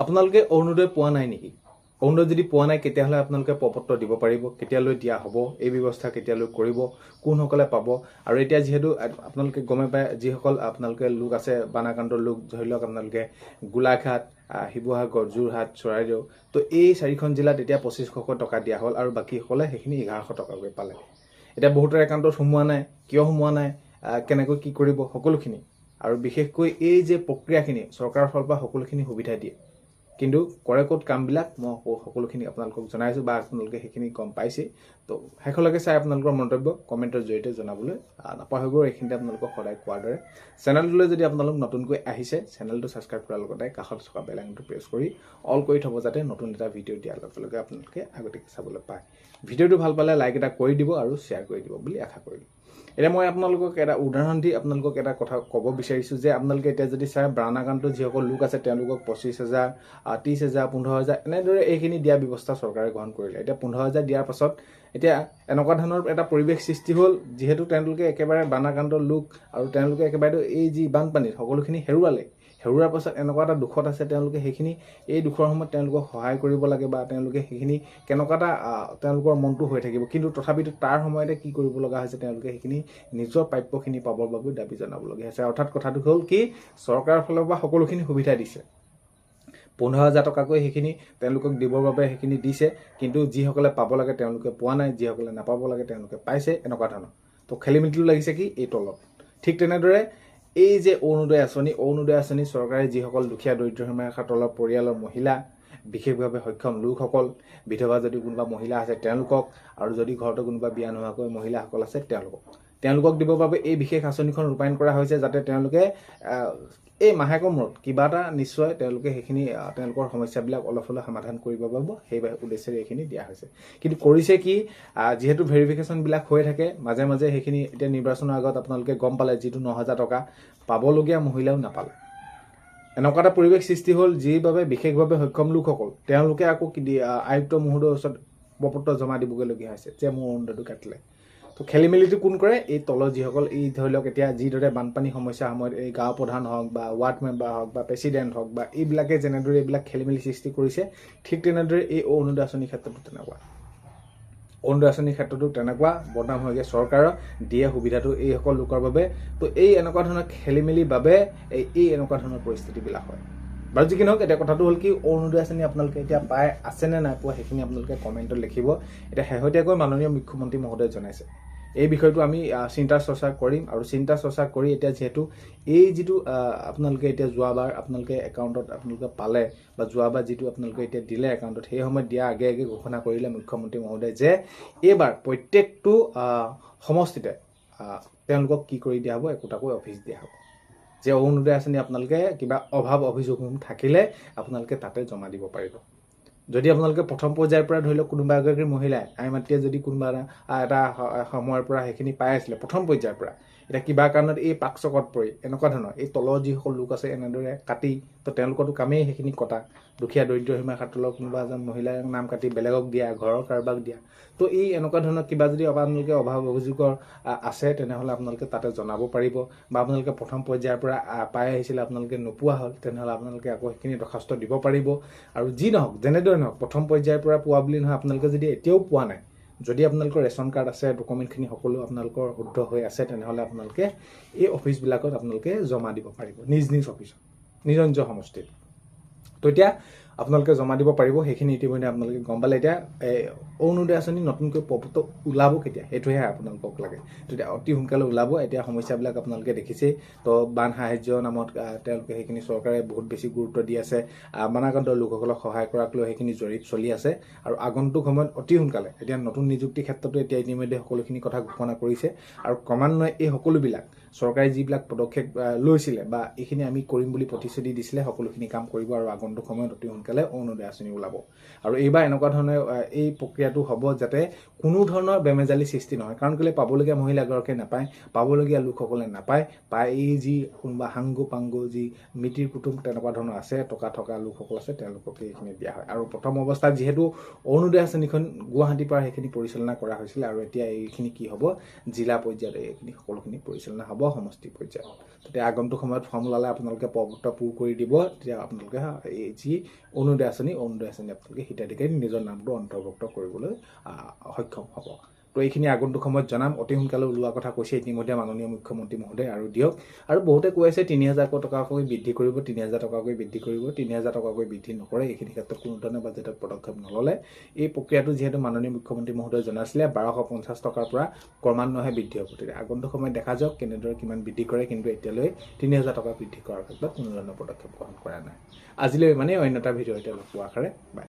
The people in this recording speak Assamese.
আপোনালোকে অৰুণোদয় পোৱা নাই নেকি? অৰুণোদয় যদি পোৱা নাই কেতিয়াহ'লে আপোনালোকে প্ৰপত্ৰ দিব পাৰিব, কেতিয়ালৈ দিয়া হ'ব, এই ব্যৱস্থা কেতিয়ালৈ কৰিব, কোনসকলে পাব। আৰু এতিয়া যিহেতু আপোনালোকে গমে পায়, যিসকল আপোনালোকে লোক আছে বানাক্ৰান্ত লোক, ধৰি লওক আপোনালোকে গোলাঘাট, শিৱসাগৰ, যোৰহাট, চৰাইদেউ, তো এই 4খন জিলাত এতিয়া 2500 টকা দিয়া হ'ল আৰু বাকীসকলে সেইখিনি 1100 টকাকৈ পালে। এতিয়া বহুতৰ একাউণ্টত সোমোৱা নাই, কিয় সোমোৱা নাই, কেনেকৈ কি কৰিব, সকলোখিনি। আৰু বিশেষকৈ এই যে প্ৰক্ৰিয়াখিনি চৰকাৰৰ ফালৰ পৰা সকলোখিনি সুবিধা দিয়ে, কিন্তু কৰে ক'ত কামবিলাক মই সকলোখিনি আপোনালোকক জনাইছোঁ বা আপোনালোকে সেইখিনি গম পাইছে। তো শেষলৈকে চাই আপোনালোকৰ মন্তব্য কমেণ্টৰ জৰিয়তে জনাবলৈ নাপাহৰিব। এইখিনিতে আপোনালোকক সদায় কোৱাৰ দৰে চেনেলটোলৈ যদি আপোনালোক নতুনকৈ আহিছে, চেনেলটো ছাবস্ক্ৰাইব কৰাৰ লগতে কাষত থকা বেল আইকনটো প্ৰেছ কৰি অল কৰি থ'ব, যাতে নতুন এটা ভিডিঅ' দিয়াৰ লগে লগে আপোনালোকে আগতীয়াকৈ চাবলৈ পায়। ভিডিঅ'টো ভাল পালে লাইক এটা কৰি দিব আৰু শ্বেয়াৰ কৰি দিব বুলি আশা কৰিলোঁ। এতিয়া মই আপোনালোকক এটা উদাহৰণ দি আপোনালোকক এটা কথা ক'ব বিচাৰিছোঁ যে আপোনালোকে এতিয়া যদি চাই বানাক্ৰান্ত যিসকল লোক আছে তেওঁলোকক 25,000, 30,000, 15,000 এনেদৰে এইখিনি দিয়া ব্যৱস্থা চৰকাৰে গ্ৰহণ কৰিলে। এতিয়া 15,000 দিয়াৰ পাছত এতিয়া এনেকুৱা ধৰণৰ এটা পৰিৱেশ সৃষ্টি হ'ল, যিহেতু তেওঁলোকে একেবাৰে বানাক্ৰান্ত লোক আৰু তেওঁলোকে একেবাৰে এই যি বানপানীত সকলোখিনি হেৰুওৱাৰ পাছত এনেকুৱা এটা দুখত আছে, তেওঁলোকে সেইখিনি এই দুখৰ সময়ত তেওঁলোকক সহায় কৰিব লাগে বা তেওঁলোকে সেইখিনি কেনেকুৱা এটা তেওঁলোকৰ মনটো হৈ থাকিব। কিন্তু তথাপিতো তাৰ সময়তে কি কৰিব লগা হৈছে, তেওঁলোকে সেইখিনি নিজৰ প্ৰাপ্যখিনি পাবৰ বাবে দাবী জনাবলগীয়া হৈছে। অৰ্থাৎ কথাটো হ'ল কি, চৰকাৰৰ ফালৰ পৰা সকলোখিনি সুবিধা দিছে, 15,000 টকাকৈ সেইখিনি তেওঁলোকক দিবৰ বাবে সেইখিনি দিছে, কিন্তু যিসকলে পাব লাগে তেওঁলোকে পোৱা নাই, যিসকলে নাপাব লাগে তেওঁলোকে পাইছে, এনেকুৱা ধৰণৰ। তো খেলিমেলিটো লাগিছে কি এই তলত। ঠিক তেনেদৰে এই যে অৰুণোদয় আঁচনি চৰকাৰে যিসকল দুখীয়া দৰিদ্ৰ সীমাৰেখাৰ তলৰ পৰিয়ালৰ মহিলা, বিশেষভাৱে সক্ষম লোকসকল, বিধৱা যদি কোনোবা মহিলা আছে তেওঁলোকক, আৰু যদি ঘৰতে কোনোবা বিয়া নোহোৱাকৈ মহিলাসকল আছে তেওঁলোকক দিবৰ বাবে এই বিশেষ আঁচনিখন ৰূপায়ণ কৰা হৈছে, যাতে তেওঁলোকে এই মাহেকৰ মূৰত কিবা এটা নিশ্চয় তেওঁলোকে সেইখিনি তেওঁলোকৰ সমস্যাবিলাক অলপ হ'লেও সমাধান কৰিব পাৰিব, সেই উদ্দেশ্যেৰে এইখিনি দিয়া হৈছে। কিন্তু কৰিছে কি, যিহেতু ভেৰিফিকেশ্যনবিলাক হৈ থাকে মাজে মাজে, সেইখিনি এতিয়া নিৰ্বাচনৰ আগত আপোনালোকে গম পালে, যিটো 9,000 টকা পাবলগীয়া মহিলাও নাপালে। এনেকুৱা এটা পৰিৱেশ সৃষ্টি হ'ল, যিৰ বাবে বিশেষভাৱে সক্ষম লোকসকল তেওঁলোকে আকৌ আয়ুক্ত মহোদয়ৰ ওচৰত প্ৰপত্ৰ জমা দিবগৈলগীয়া হৈছে যে মোৰ অৰুণোদয়টো কাটিলে। তো খেলিমেলিটো কোন কৰে, এই তলৰ যিসকল, এই ধৰি লওক এতিয়া যিদৰে বানপানী সমস্যাৰ সময়ত এই গাঁও প্ৰধান হওক বা ৱাৰ্ড মেম্বাৰ হওক বা প্ৰেচিডেণ্ট হওক বা এইবিলাকে যেনেদৰে এইবিলাক খেলিমেলি সৃষ্টি কৰিছে, ঠিক তেনেদৰে এই অৰুণোদয় আঁচনিৰ ক্ষেত্ৰতো তেনেকুৱা। অৰুণোদয় আঁচনিৰ ক্ষেত্ৰতো তেনেকুৱা বদনাম হয়গৈ, চৰকাৰৰ দিয়ে সুবিধাটো এইসকল লোকৰ বাবে। তো এই এনেকুৱা ধৰণৰ খেলিমেলিৰ বাবে এই এনেকুৱা ধৰণৰ পৰিস্থিতিবিলাক হয়। বাৰু যি কি নহওক, এতিয়া কথাটো হ'ল কি, অৰুণোদয় আঁচনি আপোনালোকে এতিয়া পাই আছেনে নাই পোৱা সেইখিনি আপোনালোকে কমেণ্টত লিখিব। এতিয়া শেহতীয়াকৈ মাননীয় মুখ্যমন্ত্ৰী মহোদয়ে জনাইছে, এই বিষয়টো আমি চিন্তা চৰ্চা কৰিম। আৰু চিন্তা চৰ্চা কৰি এতিয়া যিহেতু এই যিটো আপোনালোকে এতিয়া যোৱাবাৰ আপোনালোকে একাউণ্টত আপোনালোকে পালে, বা যোৱাবাৰ যিটো আপোনালোকে এতিয়া দিলে একাউণ্টত, সেই সময়ত দিয়া আগে ঘোষণা কৰিলে মুখ্যমন্ত্ৰী মহোদয়ে যে এইবাৰ প্ৰত্যেকটো সমষ্টিতে তেওঁলোকক কি কৰি দিয়া হ'ব, একোটাকৈ অফিচ দিয়া হ'ব, যে অৰুণোদয় আঁচনি আপোনালোকে কিবা অভাৱ অভিযোগ থাকিলে আপোনালোকে তাতে জমা দিব পাৰিব। যদি আপোনালোকে প্ৰথম পৰ্যায়ৰ পৰা ধৰি লওক কোনোবা এগৰাকী মহিলাই আইমাতৃয়ে যদি কোনোবা এটা সময়ৰ পৰা সেইখিনি পাই আছিলে প্ৰথম পৰ্যায়ৰ পৰা, এতিয়া কিবা কাৰণত এই পাকচকত পৰি এনেকুৱা ধৰণৰ এই তলৰ যিসকল লোক আছে এনেদৰে কাটি, তো তেওঁলোকৰতো কামেই সেইখিনি কটা, দুখীয়া দৰিদ্ৰ সীমাৰেখাৰ তলৰ কোনোবা এজন মহিলাৰ নাম কাটি বেলেগক দিয়া, ঘৰৰ কাৰোবাক দিয়া। তো এই এনেকুৱা ধৰণৰ কিবা যদি আপোনালোকে অভাৱ অভিযোগৰ আছে, তেনেহ'লে আপোনালোকে তাতে জনাব পাৰিব। বা আপোনালোকে প্ৰথম পৰ্যায়ৰ পৰা পাই আহিছিলে, আপোনালোকে নোপোৱা হ'ল, তেনেহ'লে আপোনালোকে আকৌ সেইখিনি দৰখাস্ত দিব পাৰিব। আৰু যি নহওক, যেনেদৰে নহওক, প্ৰথম পৰ্যায়ৰ পৰা পোৱা বুলি নহয়, আপোনালোকে যদি এতিয়াও পোৱা নাই, যদি আপোনালোকৰ ৰেচন কাৰ্ড আছে, ডকুমেণ্টখিনি সকলো আপোনালোকৰ শুদ্ধ হৈ আছে, তেনেহ'লে আপোনালোকে এই অফিচবিলাকত আপোনালোকে জমা দিব পাৰিব, নিজ অফিচত, নিজ সমষ্টিত। তো এতিয়া আপোনালোকে জমা দিব পাৰিব, সেইখিনি ইতিমধ্যে আপোনালোকে গম পালে। এতিয়া অৰুণোদয় আঁচনি নতুনকৈ প্ৰপত্ৰ ওলাব কেতিয়া, সেইটোহে আপোনালোকক লাগে। তেতিয়া অতি সোনকালে ওলাব। এতিয়া সমস্যাবিলাক আপোনালোকে দেখিছেই। তো বান সাহায্য নামত তেওঁলোকে সেইখিনি চৰকাৰে বহুত বেছি গুৰুত্ব দি আছে, বানাক্ৰান্ত লোকসকলক সহায় কৰাক লৈ সেইখিনি জৰীপ চলি আছে। আৰু আগন্তুক সময়ত অতি সোনকালে এতিয়া নতুন নিযুক্তিৰ ক্ষেত্ৰতো এতিয়া ইতিমধ্যে সকলোখিনি কথা ঘোষণা কৰিছে। আৰু ক্ৰমান্বয়ে এই সকলোবিলাক চৰকাৰে যিবিলাক পদক্ষেপ লৈছিলে বা এইখিনি আমি কৰিম বুলি প্ৰতিশ্ৰুতি দিছিলে, সকলোখিনি কাম কৰিব। আৰু আগন্তুক সময়ত অতি সোনকালে অৰুণোদয় আঁচনি ওলাব। আৰু এইবাৰ এনেকুৱা ধৰণে এই প্ৰক্ৰিয়াটো হ'ব যাতে কোনো ধৰণৰ বেমেজালি সৃষ্টি নহয়। কাৰণ কেলৈ পাবলগীয়া মহিলাগৰাকীয়ে নাপায়, পাবলগীয়া লোকসকলে নাপায়, এই যি কোনোবা সাংগু পাংগু যি মিতিৰ কুটুম তেনেকুৱা ধৰণৰ আছে, টকা থকা লোকসকল আছে, তেওঁলোককে এইখিনি দিয়া হয়। আৰু প্ৰথম অৱস্থাত যিহেতু অৰুণোদয় আঁচনিখন গুৱাহাটীৰ পৰা সেইখিনি পৰিচালনা কৰা হৈছিলে, আৰু এতিয়া এইখিনি কি হ'ব, জিলা পৰ্যায়ত এইখিনি সকলোখিনি পৰিচালনা হ'ব। হ'ব সমষ্টি পৰ্যায়ত। তেতিয়া আগন্তুক সময়ত ফৰ্ম ওলালে আপোনালোকে প্ৰপত্ৰ পূৰ কৰি দিব, তেতিয়া আপোনালোকে এই যি অৰুণোদয় আঁচনি আপোনালোকে হিতাধিকাৰী নিজৰ নামটো অন্তৰ্ভুক্ত কৰিবলৈ সক্ষম হ'ব। তো এইখিনি আগন্তুক সময়ত জনাম, অতি সোনকালে ওলোৱা কথা কৈছে ইতিমধ্যে মাননীয় মুখ্যমন্ত্ৰী মহোদয়, আৰু দিয়ক। আৰু বহুতে কৈ আছে ৩,০০০ টকাকৈ বৃদ্ধি কৰিব, ৩,০০০ টকাকৈ বৃদ্ধি কৰিব, ৩,০০০ টকাকৈ বৃদ্ধি নকৰে। এইখিনি ক্ষেত্ৰত কোনো ধৰণৰ বাজেটত পদক্ষেপ নল'লে। এই প্ৰক্ৰিয়াটো যিহেতু মাননীয় মুখ্যমন্ত্ৰী মহোদয়ে জনাইছিলে ১,২৫০ টকাৰ পৰা ক্ৰমান্বয়ে বৃদ্ধি হ'ব। তেতিয়া আগন্তুক সময়ত দেখা যাওক কেনেদৰে কিমান বৃদ্ধি কৰে, কিন্তু এতিয়ালৈ ৩,০০০ টকা বৃদ্ধি কৰাৰ ক্ষেত্ৰত কোনো ধৰণৰ পদক্ষেপ গ্ৰহণ কৰা নাই। আজিলৈ অন্য এটা ভিডিঅ' লগ পোৱাৰ আশাৰে বাই।